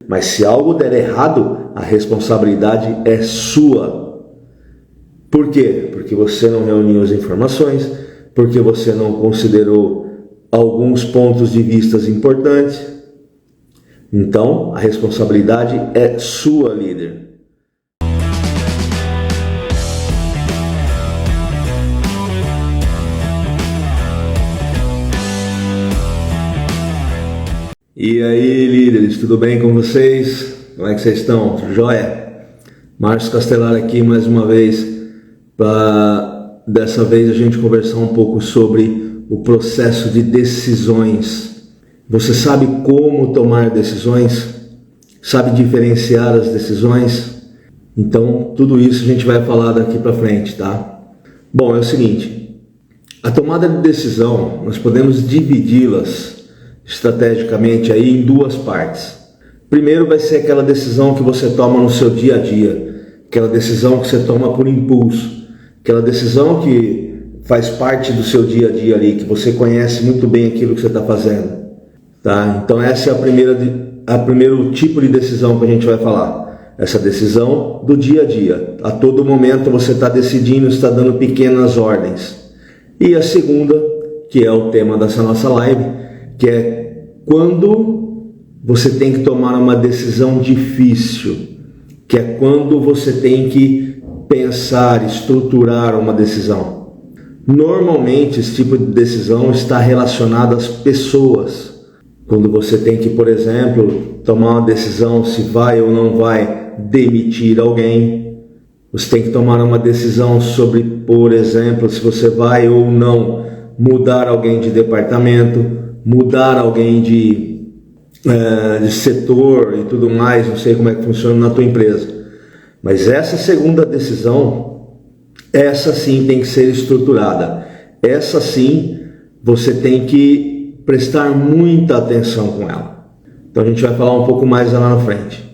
Mas se algo der errado, a responsabilidade é sua. Por quê? Porque você não reuniu as informações, porque você não considerou alguns pontos de vista importantes. Então, a responsabilidade é sua, líder. E aí, líderes, tudo bem com vocês? Como é que vocês estão? Tudo jóia? Márcio Castelar aqui mais uma vez, para dessa vez a gente conversar um pouco sobre o processo de decisões. Você sabe como tomar decisões? Sabe diferenciar as decisões? Então, tudo isso a gente vai falar daqui para frente, tá? Bom, é o seguinte, a tomada de decisão, nós podemos dividi-las estrategicamente aí em duas partes. Primeiro vai ser aquela decisão que você toma no seu dia a dia, aquela decisão que você toma por impulso, aquela decisão que faz parte do seu dia a dia ali, que você conhece muito bem aquilo que você está fazendo, tá? Então essa é a primeiro tipo de decisão que a gente vai falar, essa decisão do dia a dia. A todo momento você está decidindo, está dando pequenas ordens. E a segunda, que é o tema dessa nossa live, que é quando você tem que tomar uma decisão difícil, que é quando você tem que pensar, estruturar uma decisão. Normalmente esse tipo de decisão está relacionado às pessoas. Quando você tem que, por exemplo, tomar uma decisão se vai ou não vai demitir alguém, você tem que tomar uma decisão sobre, por exemplo, se você vai ou não mudar alguém de departamento, mudar alguém de setor e tudo mais, não sei como é que funciona na tua empresa. Mas essa segunda decisão, essa sim tem que ser estruturada. Essa sim você tem que prestar muita atenção com ela. Então a gente vai falar um pouco mais lá na frente.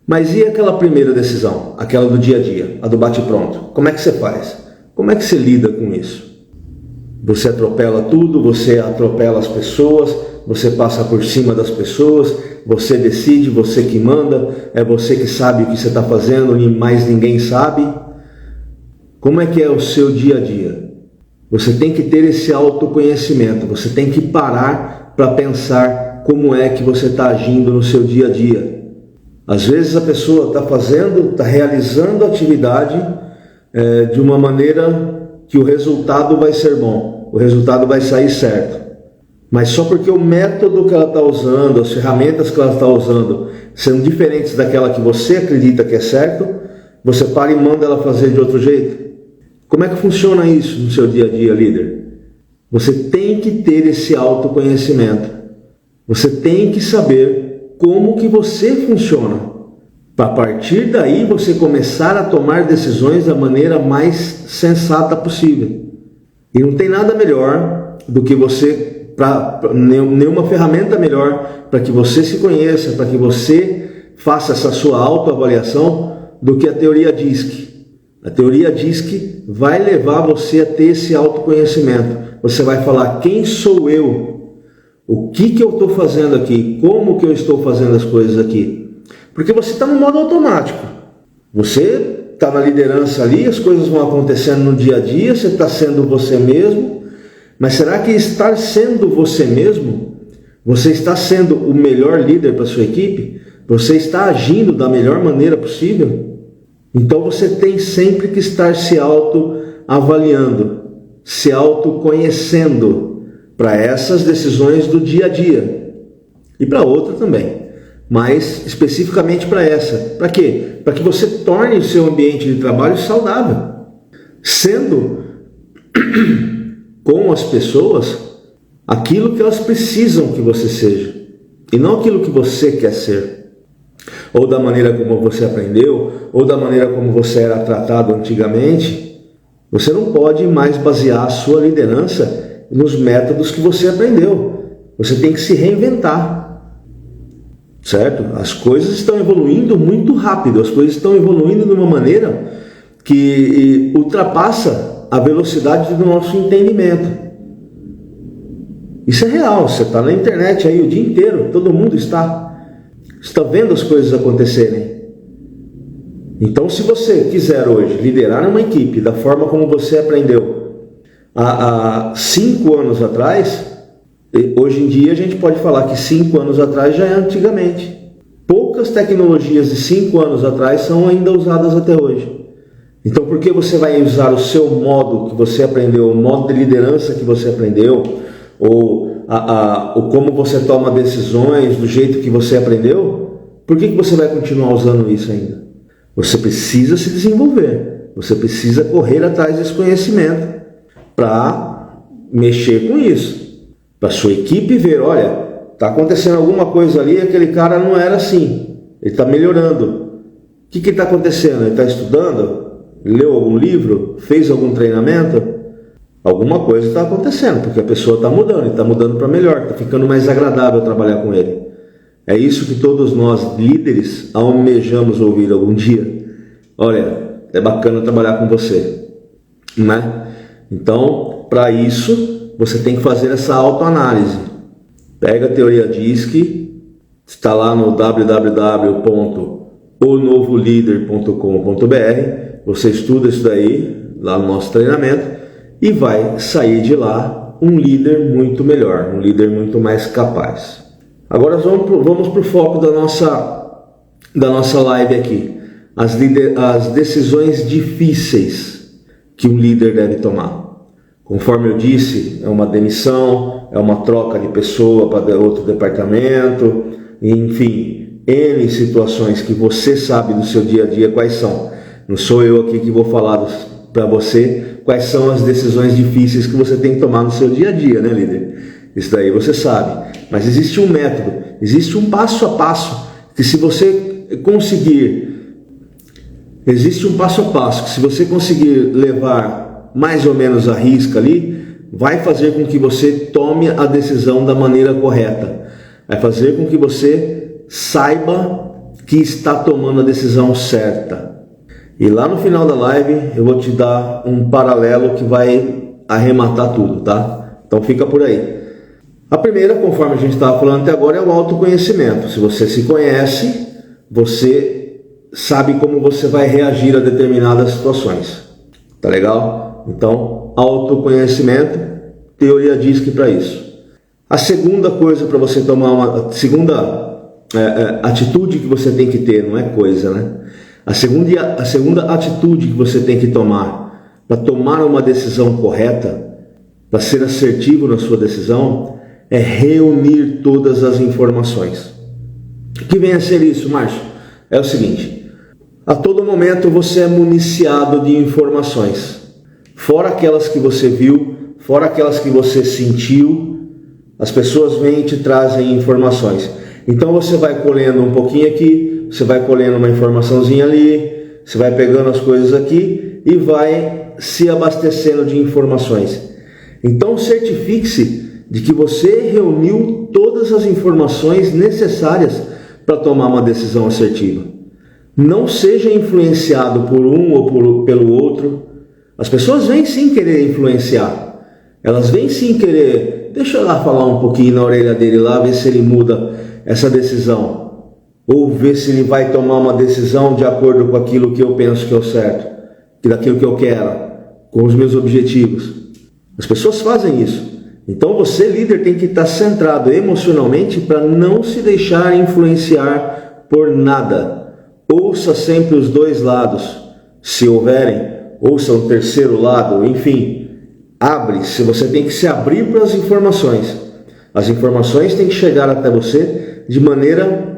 Mas e aquela primeira decisão, aquela do dia a dia, a do bate-pronto? Como é que você faz? Como é que você lida com isso? Você atropela tudo, você atropela as pessoas, você passa por cima das pessoas, você decide, você que manda, é você que sabe o que você está fazendo e mais ninguém sabe. Como é que é o seu dia a dia? Você tem que ter esse autoconhecimento, você tem que parar para pensar como é que você está agindo no seu dia a dia. Às vezes a pessoa está realizando a atividade de uma maneira que o resultado vai ser bom, o resultado vai sair certo. Mas só porque o método que ela está usando, as ferramentas que ela está usando, são diferentes daquela que você acredita que é certo, você para e manda ela fazer de outro jeito. Como é que funciona isso no seu dia a dia, líder? Você tem que ter esse autoconhecimento. Você tem que saber como que você funciona. Para a partir daí você começar a tomar decisões da maneira mais sensata possível. E não tem nada melhor do que você, nenhuma ferramenta melhor para que você se conheça, para que você faça essa sua autoavaliação do que a teoria DISC. A teoria DISC vai levar você a ter esse autoconhecimento. Você vai falar: quem sou eu? O que eu estou fazendo aqui? Como que eu estou fazendo as coisas aqui? Porque você está no modo automático. Você está na liderança ali, as coisas vão acontecendo no dia a dia, você está sendo você mesmo. Mas será que estar sendo você mesmo, você está sendo o melhor líder para a sua equipe? Você está agindo da melhor maneira possível? Então você tem sempre que estar se autoavaliando, se autoconhecendo para essas decisões do dia a dia e para outra também. Mas especificamente para essa. Para quê? Para que você torne o seu ambiente de trabalho saudável. Sendo com as pessoas aquilo que elas precisam que você seja. E não aquilo que você quer ser. Ou da maneira como você aprendeu, ou da maneira como você era tratado antigamente. Você não pode mais basear a sua liderança nos métodos que você aprendeu. Você tem que se reinventar. Certo? As coisas estão evoluindo muito rápido, as coisas estão evoluindo de uma maneira que ultrapassa a velocidade do nosso entendimento. Isso é real, você está na internet aí o dia inteiro, todo mundo está. Você está vendo as coisas acontecerem. Então, se você quiser hoje liderar uma equipe da forma como você aprendeu há 5 anos atrás, hoje em dia a gente pode falar que 5 anos atrás já é antigamente. Poucas tecnologias de 5 anos atrás são ainda usadas até hoje. Então, por que você vai usar o seu modo que você aprendeu, o modo de liderança que você aprendeu, ou como você toma decisões do jeito que você aprendeu? Por que você vai continuar usando isso ainda? Você precisa se desenvolver, você precisa correr atrás desse conhecimento para mexer com isso, para sua equipe ver, olha, está acontecendo alguma coisa ali, aquele cara não era assim, ele está melhorando. O que está acontecendo? Ele está estudando? Leu algum livro? Fez algum treinamento? Alguma coisa está acontecendo, porque a pessoa está mudando, e está mudando para melhor, está ficando mais agradável trabalhar com ele. É isso que todos nós, líderes, almejamos ouvir algum dia. Olha, é bacana trabalhar com você, né? Então, para isso, você tem que fazer essa autoanálise. Pega a teoria DISC, está lá no www.onovolider.com.br, você estuda isso daí, lá no nosso treinamento, e vai sair de lá um líder muito melhor, um líder muito mais capaz. Agora vamos para o foco da nossa live aqui. As decisões difíceis que um líder deve tomar. Conforme eu disse, é uma demissão, é uma troca de pessoa para outro departamento, enfim, N situações que você sabe do seu dia a dia quais são. Não sou eu aqui que vou falar para você quais são as decisões difíceis que você tem que tomar no seu dia a dia, né, líder? Isso daí você sabe. Mas existe um método, existe um passo a passo que se você conseguir, levar mais ou menos à risca ali, vai fazer com que você tome a decisão da maneira correta. Vai fazer com que você saiba que está tomando a decisão certa. E lá no final da live eu vou te dar um paralelo que vai arrematar tudo, tá? Então fica por aí. A primeira, conforme a gente estava falando até agora, é o autoconhecimento. Se você se conhece, você sabe como você vai reagir a determinadas situações. Tá legal? Então, autoconhecimento, teoria diz que para isso. A segunda coisa para você tomar atitude que você tem que ter, não é coisa, né? A segunda atitude que você tem que tomar para tomar uma decisão correta, para ser assertivo na sua decisão, é reunir todas as informações. O que vem a ser isso, Márcio? É o seguinte: a todo momento você é municiado de informações, fora aquelas que você viu, fora aquelas que você sentiu, as pessoas vêm e te trazem informações. Então você vai colhendo um pouquinho aqui, você vai colhendo uma informaçãozinha ali, você vai pegando as coisas aqui e vai se abastecendo de informações. Então certifique-se de que você reuniu todas as informações necessárias para tomar uma decisão assertiva. Não seja influenciado por um ou pelo outro. As pessoas vêm sim querer influenciar. Elas vêm sim querer, deixa eu lá falar um pouquinho na orelha dele lá, ver se ele muda essa decisão. Ou ver se ele vai tomar uma decisão de acordo com aquilo que eu penso que é o certo, daquilo que eu quero, com os meus objetivos. As pessoas fazem isso. Então você, líder, tem que estar centrado emocionalmente para não se deixar influenciar por nada. Ouça sempre os dois lados, se houverem, ouça um terceiro lado, enfim. Abre-se, você tem que se abrir para as informações. As informações têm que chegar até você de maneira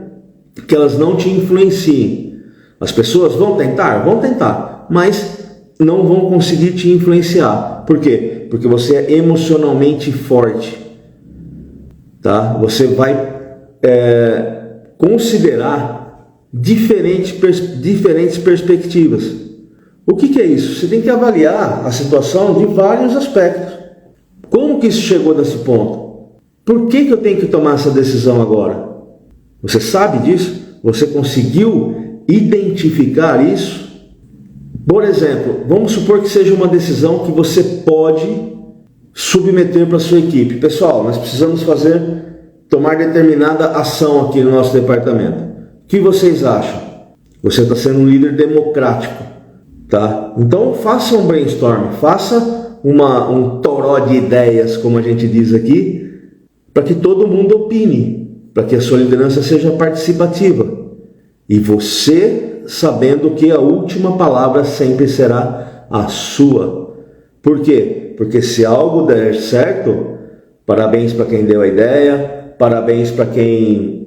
que elas não te influenciem. As pessoas vão tentar, mas não vão conseguir te influenciar. Por quê? Porque você é emocionalmente forte, tá? Você vai considerar diferentes perspectivas. O que é isso? Você tem que avaliar a situação de vários aspectos. Como que isso chegou nesse ponto? Por que eu tenho que tomar essa decisão agora? Você sabe disso? Você conseguiu identificar isso? Por exemplo, vamos supor que seja uma decisão que você pode submeter para a sua equipe. Pessoal, nós precisamos tomar determinada ação aqui no nosso departamento. que vocês acham? Você está sendo um líder democrático, tá? Então faça um brainstorm, faça um toró de ideias, como a gente diz aqui, para que todo mundo opine, para que a sua liderança seja participativa. E você sabendo que a última palavra sempre será a sua. Por quê? Porque se algo der certo, parabéns para quem deu a ideia, parabéns para quem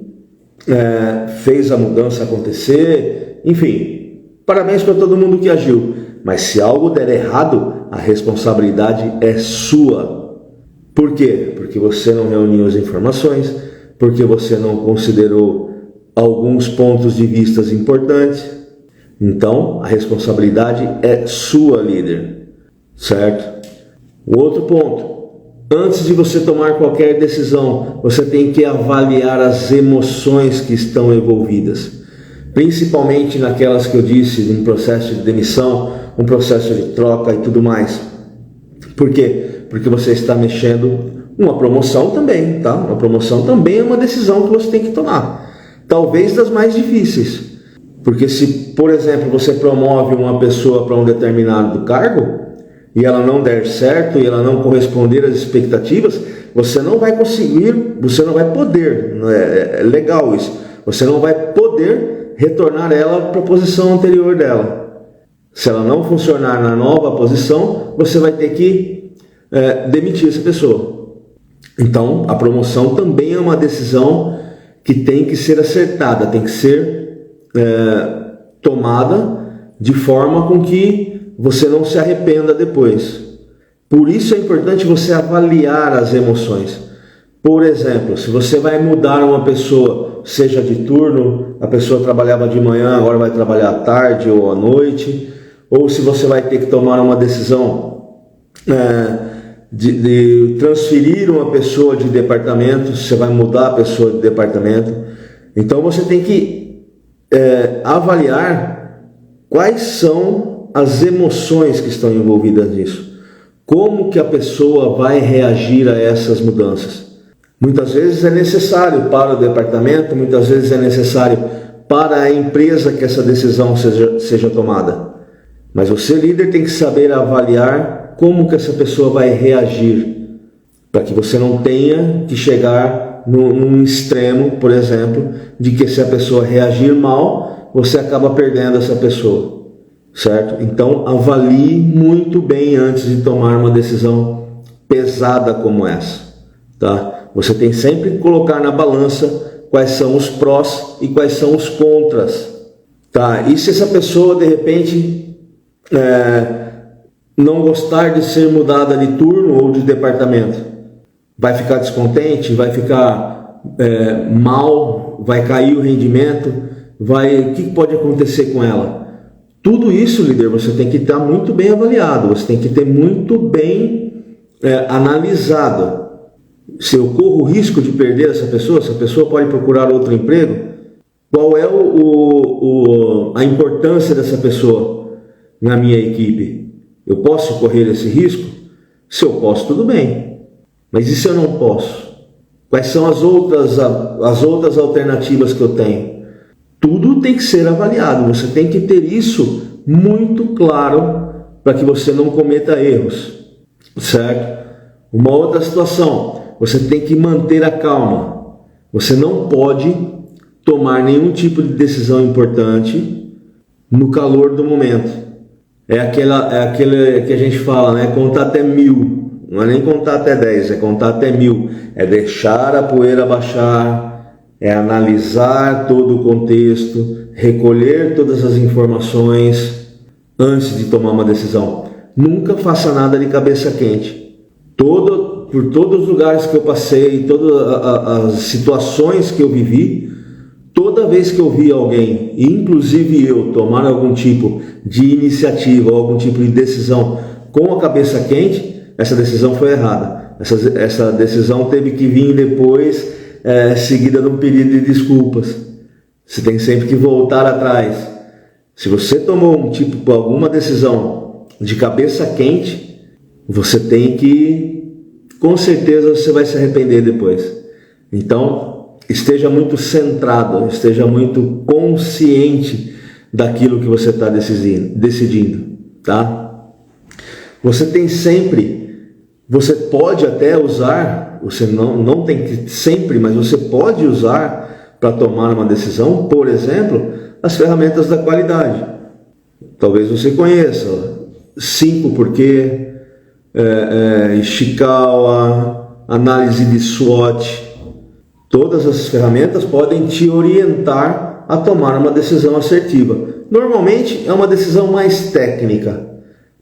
fez a mudança acontecer, enfim, parabéns para todo mundo que agiu. Mas se algo der errado, a responsabilidade é sua. Por quê? Porque você não reuniu as informações, porque você não considerou alguns pontos de vista importantes. Então, a responsabilidade é sua, líder, certo? O outro ponto, antes de você tomar qualquer decisão, você tem que avaliar as emoções que estão envolvidas, principalmente naquelas que eu disse, um processo de demissão, um processo de troca e tudo mais. Por quê? Porque você está mexendo. Uma promoção também, tá? Uma promoção também é uma decisão que você tem que tomar. Talvez das mais difíceis. Porque se, por exemplo, você promove uma pessoa para um determinado cargo e ela não der certo e ela não corresponder às expectativas, você não vai conseguir, você não vai poder, é legal isso, você não vai poder retornar ela para a posição anterior dela. Se ela não funcionar na nova posição, você vai ter que demitir essa pessoa. Então, a promoção também é uma decisão que tem que ser acertada, tem que ser tomada de forma com que você não se arrependa depois. Por isso é importante você avaliar as emoções. Por exemplo, se você vai mudar uma pessoa, seja de turno, a pessoa trabalhava de manhã, agora vai trabalhar à tarde ou à noite, ou se você vai ter que tomar uma decisão de transferir uma pessoa de departamento, você vai mudar a pessoa de departamento. Então você tem que avaliar quais são as emoções que estão envolvidas nisso. Como que a pessoa vai reagir a essas mudanças? Muitas vezes é necessário para o departamento, muitas vezes é necessário para a empresa que essa decisão seja tomada. Mas você, líder, tem que saber avaliar como que essa pessoa vai reagir, para que você não tenha que chegar num extremo, por exemplo, de que se a pessoa reagir mal, você acaba perdendo essa pessoa, certo? Então avalie muito bem antes de tomar uma decisão pesada como essa, tá? Você tem sempre que colocar na balança quais são os prós e quais são os contras, tá? E se essa pessoa de repente não gostar de ser mudada de turno ou de departamento, vai ficar descontente, vai ficar mal, vai cair o rendimento, o que pode acontecer com ela? Tudo isso, líder, você tem que estar muito bem avaliado, você tem que ter muito bem analisado. Se eu corro o risco de perder essa pessoa pode procurar outro emprego, qual é a importância dessa pessoa na minha equipe? Eu posso correr esse risco? Se eu posso, tudo bem. Mas e se eu não posso? Quais são as outras alternativas que eu tenho? Tudo tem que ser avaliado. Você tem que ter isso muito claro para que você não cometa erros, certo? Uma outra situação, você tem que manter a calma. Você não pode tomar nenhum tipo de decisão importante no calor do momento. É aquele que a gente fala, né? Contar até 1000. Não é nem contar até 10, é contar até 1000. É deixar a poeira baixar, é analisar todo o contexto, recolher todas as informações antes de tomar uma decisão. Nunca faça nada de cabeça quente. Por todos os lugares que eu passei, todas as situações que eu vivi, toda vez que eu vi alguém, inclusive eu, tomar algum tipo de iniciativa ou algum tipo de decisão com a cabeça quente, essa decisão foi errada. Essa decisão teve que vir depois, seguida de um pedido de desculpas. Você tem sempre que voltar atrás. Se você tomou alguma decisão de cabeça quente, você tem que, com certeza, você vai se arrepender depois. Então, esteja muito centrado, esteja muito consciente daquilo que você está decidindo, tá? Você pode até usar, você não tem que sempre, mas você pode usar para tomar uma decisão, por exemplo, as ferramentas da qualidade. Talvez você conheça 5 porquê, Ishikawa, análise de SWOT. Todas essas ferramentas podem te orientar a tomar uma decisão assertiva. Normalmente é uma decisão mais técnica,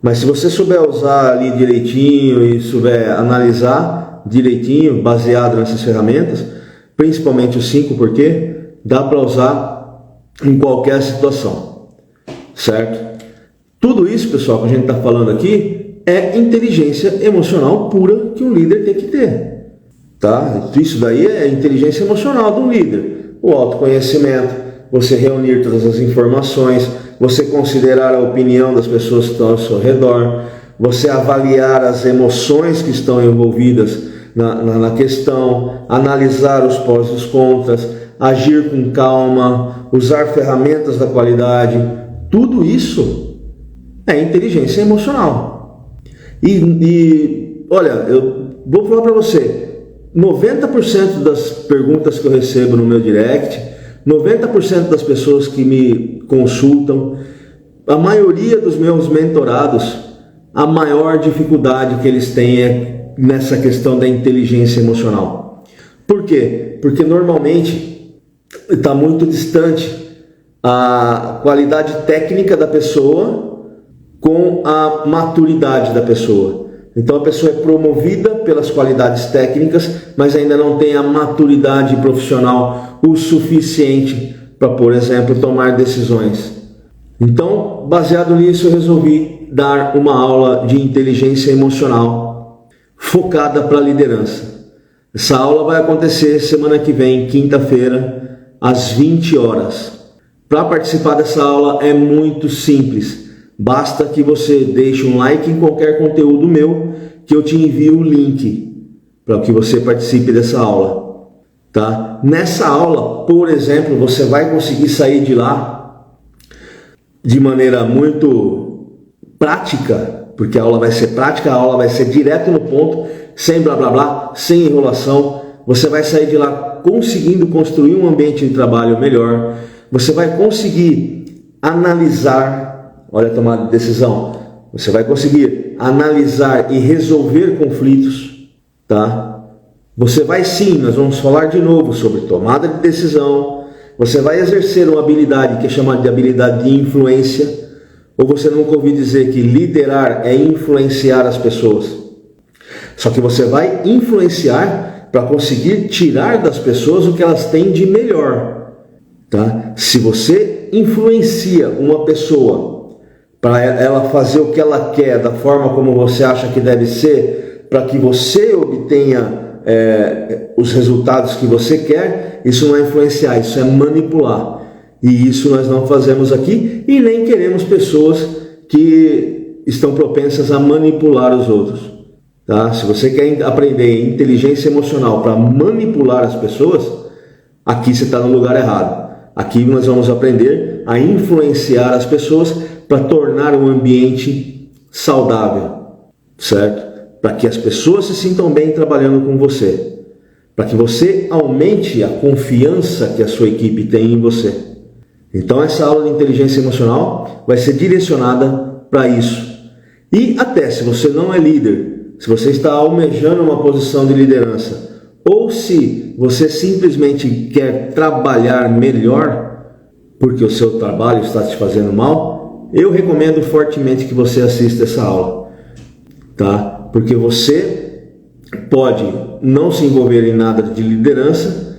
mas se você souber usar ali direitinho e souber analisar direitinho, baseado nessas ferramentas, principalmente os 5 porquê, dá para usar em qualquer situação, certo? Tudo isso, pessoal, que a gente está falando aqui é inteligência emocional pura que um líder tem que ter. Tá? Isso daí é a inteligência emocional de um líder. O autoconhecimento, você reunir todas as informações, você considerar a opinião das pessoas que estão ao seu redor, você avaliar as emoções que estão envolvidas na questão, analisar os pós e os contras, agir com calma, usar ferramentas da qualidade. Tudo isso é inteligência emocional. E olha, eu vou falar para você, 90% das perguntas que eu recebo no meu direct, 90% das pessoas que me consultam, a maioria dos meus mentorados, a maior dificuldade que eles têm é nessa questão da inteligência emocional. Por quê? Porque normalmente está muito distante a qualidade técnica da pessoa com a maturidade da pessoa. Então a pessoa é promovida pelas qualidades técnicas, mas ainda não tem a maturidade profissional o suficiente para, por exemplo, tomar decisões. Então, baseado nisso, eu resolvi dar uma aula de inteligência emocional focada para a liderança. Essa aula vai acontecer semana que vem, quinta-feira, às 20 horas. Para participar dessa aula é muito simples. Basta que você deixe um like em qualquer conteúdo meu, que eu te envio o link para que você participe dessa aula, tá? Nessa aula, por exemplo, você vai conseguir sair de lá de maneira muito prática, porque a aula vai ser prática, a aula vai ser direto no ponto, sem blá blá blá, sem enrolação. Você vai sair de lá conseguindo construir um ambiente de trabalho melhor. Você vai conseguir analisar, olha a tomada de decisão, você vai conseguir analisar e resolver conflitos, tá? Você vai sim, nós vamos falar de novo sobre tomada de decisão, você vai exercer uma habilidade que é chamada de habilidade de influência, ou você nunca ouviu dizer que liderar é influenciar as pessoas. Só que você vai influenciar para conseguir tirar das pessoas o que elas têm de melhor, tá? Se você influencia uma pessoa para ela fazer o que ela quer, da forma como você acha que deve ser, para que você obtenha os resultados que você quer, isso não é influenciar, isso é manipular. E isso nós não fazemos aqui e nem queremos pessoas que estão propensas a manipular os outros. Tá? Se você quer aprender inteligência emocional para manipular as pessoas, aqui você está no lugar errado. Aqui nós vamos aprender a influenciar as pessoas para tornar um ambiente saudável, certo? Para que as pessoas se sintam bem trabalhando com você, para que você aumente a confiança que a sua equipe tem em você. Então essa aula de inteligência emocional vai ser direcionada para isso. E até se você não é líder, se você está almejando uma posição de liderança, ou se você simplesmente quer trabalhar melhor, porque o seu trabalho está te fazendo mal, eu recomendo fortemente que você assista essa aula, tá? Porque você pode não se envolver em nada de liderança,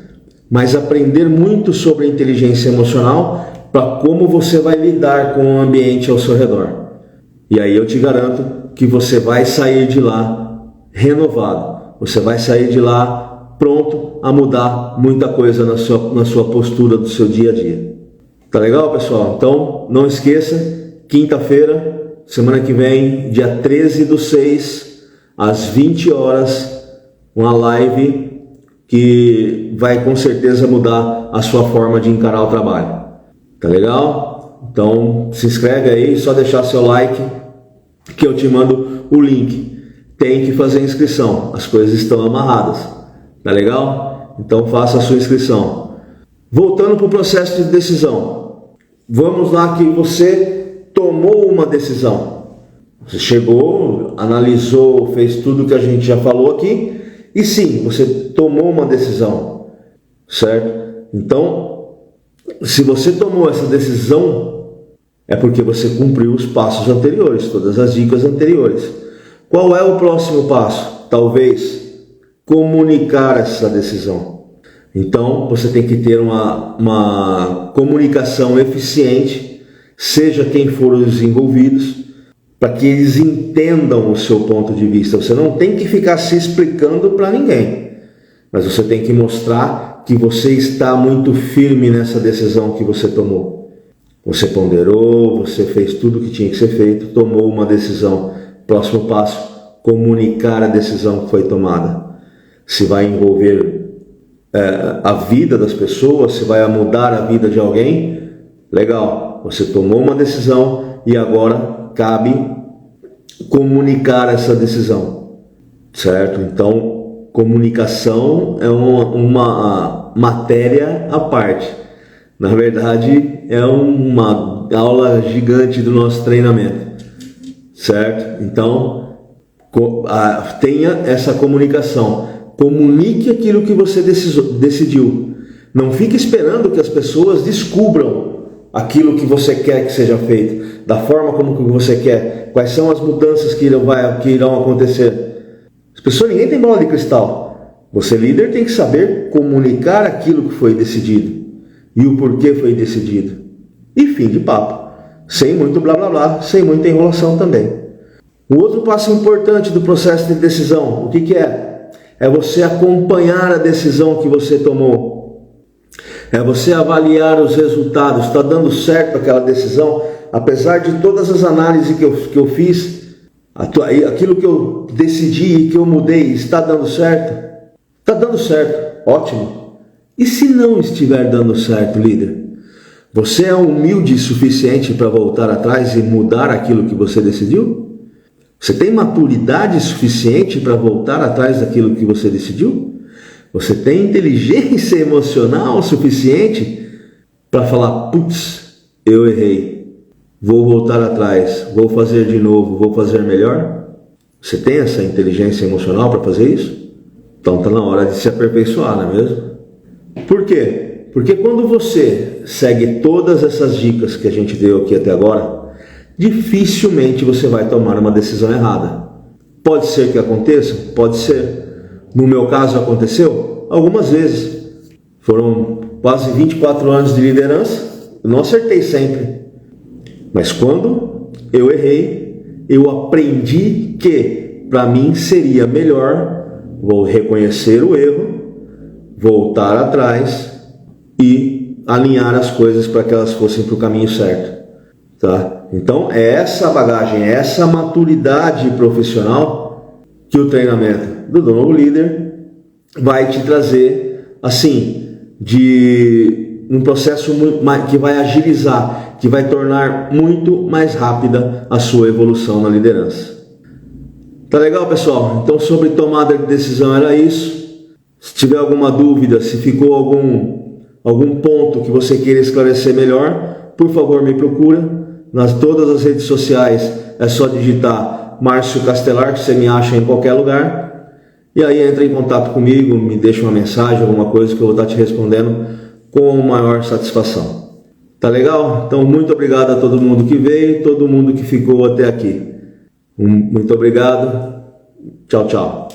mas aprender muito sobre inteligência emocional para como você vai lidar com o ambiente ao seu redor. E aí eu te garanto que você vai sair de lá renovado, você vai sair de lá pronto a mudar muita coisa na sua postura do seu dia a dia. Tá legal, pessoal? Então, não esqueça, quinta-feira, semana que vem, dia 13/6, às 20 horas, uma live que vai com certeza mudar a sua forma de encarar o trabalho. Tá legal? Então se inscreve aí, só deixar seu like que eu te mando o link. Tem que fazer a inscrição, as coisas estão amarradas. Tá legal? Então faça a sua inscrição. Voltando para o processo de decisão. Vamos lá que você tomou uma decisão. Você chegou, analisou, fez tudo que a gente já falou aqui. E sim, você tomou uma decisão. Certo? Então, se você tomou essa decisão, é porque você cumpriu os passos anteriores, todas as dicas anteriores. Qual é o próximo passo? Talvez comunicar essa decisão. Então, você tem que ter uma comunicação eficiente, seja quem for os envolvidos, para que eles entendam o seu ponto de vista. Você não tem que ficar se explicando para ninguém, mas você tem que mostrar que você está muito firme nessa decisão que você tomou. Você ponderou, você fez tudo o que tinha que ser feito, tomou uma decisão. Próximo passo, comunicar a decisão que foi tomada. Se vai envolver a vida das pessoas, se vai mudar a vida de alguém, legal, você tomou uma decisão e agora cabe comunicar essa decisão, certo? Então, comunicação é uma matéria à parte. Na verdade, é uma aula gigante do nosso treinamento, certo? Então, tenha essa comunicação. Comunique aquilo que você decidiu. Não fique esperando que as pessoas descubram aquilo que você quer que seja feito, da forma como que você quer, quais são as mudanças que irão acontecer. As pessoas, ninguém tem bola de cristal. Você, líder, tem que saber comunicar aquilo que foi decidido e o porquê foi decidido. E fim de papo. Sem muito blá blá blá, sem muita enrolação também. O outro passo importante do processo de decisão, o que é? É você acompanhar a decisão que você tomou. É você avaliar os resultados. Está dando certo aquela decisão? Apesar de todas as análises que eu fiz, aquilo que eu decidi e que eu mudei, está dando certo? Está dando certo. Ótimo. E se não estiver dando certo, líder? Você é humilde o suficiente para voltar atrás e mudar aquilo que você decidiu? Você tem maturidade suficiente para voltar atrás daquilo que você decidiu? Você tem inteligência emocional suficiente para falar, putz, eu errei, vou voltar atrás, vou fazer de novo, vou fazer melhor? Você tem essa inteligência emocional para fazer isso? Então está na hora de se aperfeiçoar, não é mesmo? Por quê? Porque quando você segue todas essas dicas que a gente deu aqui até agora, dificilmente você vai tomar uma decisão errada. Pode ser que aconteça? Pode ser. No meu caso aconteceu? Algumas vezes. Foram quase 24 anos de liderança, eu não acertei sempre. Mas quando eu errei, eu aprendi que para mim seria melhor vou reconhecer o erro, voltar atrás e alinhar as coisas para que elas fossem para o caminho certo. Tá? Então é essa bagagem, é essa maturidade profissional que o treinamento do novo líder vai te trazer, assim, de um processo que vai agilizar, que vai tornar muito mais rápida a sua evolução na liderança. Tá legal, pessoal? Então, sobre tomada de decisão era isso. Se tiver alguma dúvida, se ficou algum ponto que você queira esclarecer melhor, por favor, me procura. Nas todas as redes sociais é só digitar Márcio Castelar, que você me acha em qualquer lugar. E aí entra em contato comigo, me deixa uma mensagem, alguma coisa que eu vou estar te respondendo com maior satisfação. Tá legal? Então, muito obrigado a todo mundo que veio e todo mundo que ficou até aqui. Muito obrigado. Tchau, tchau.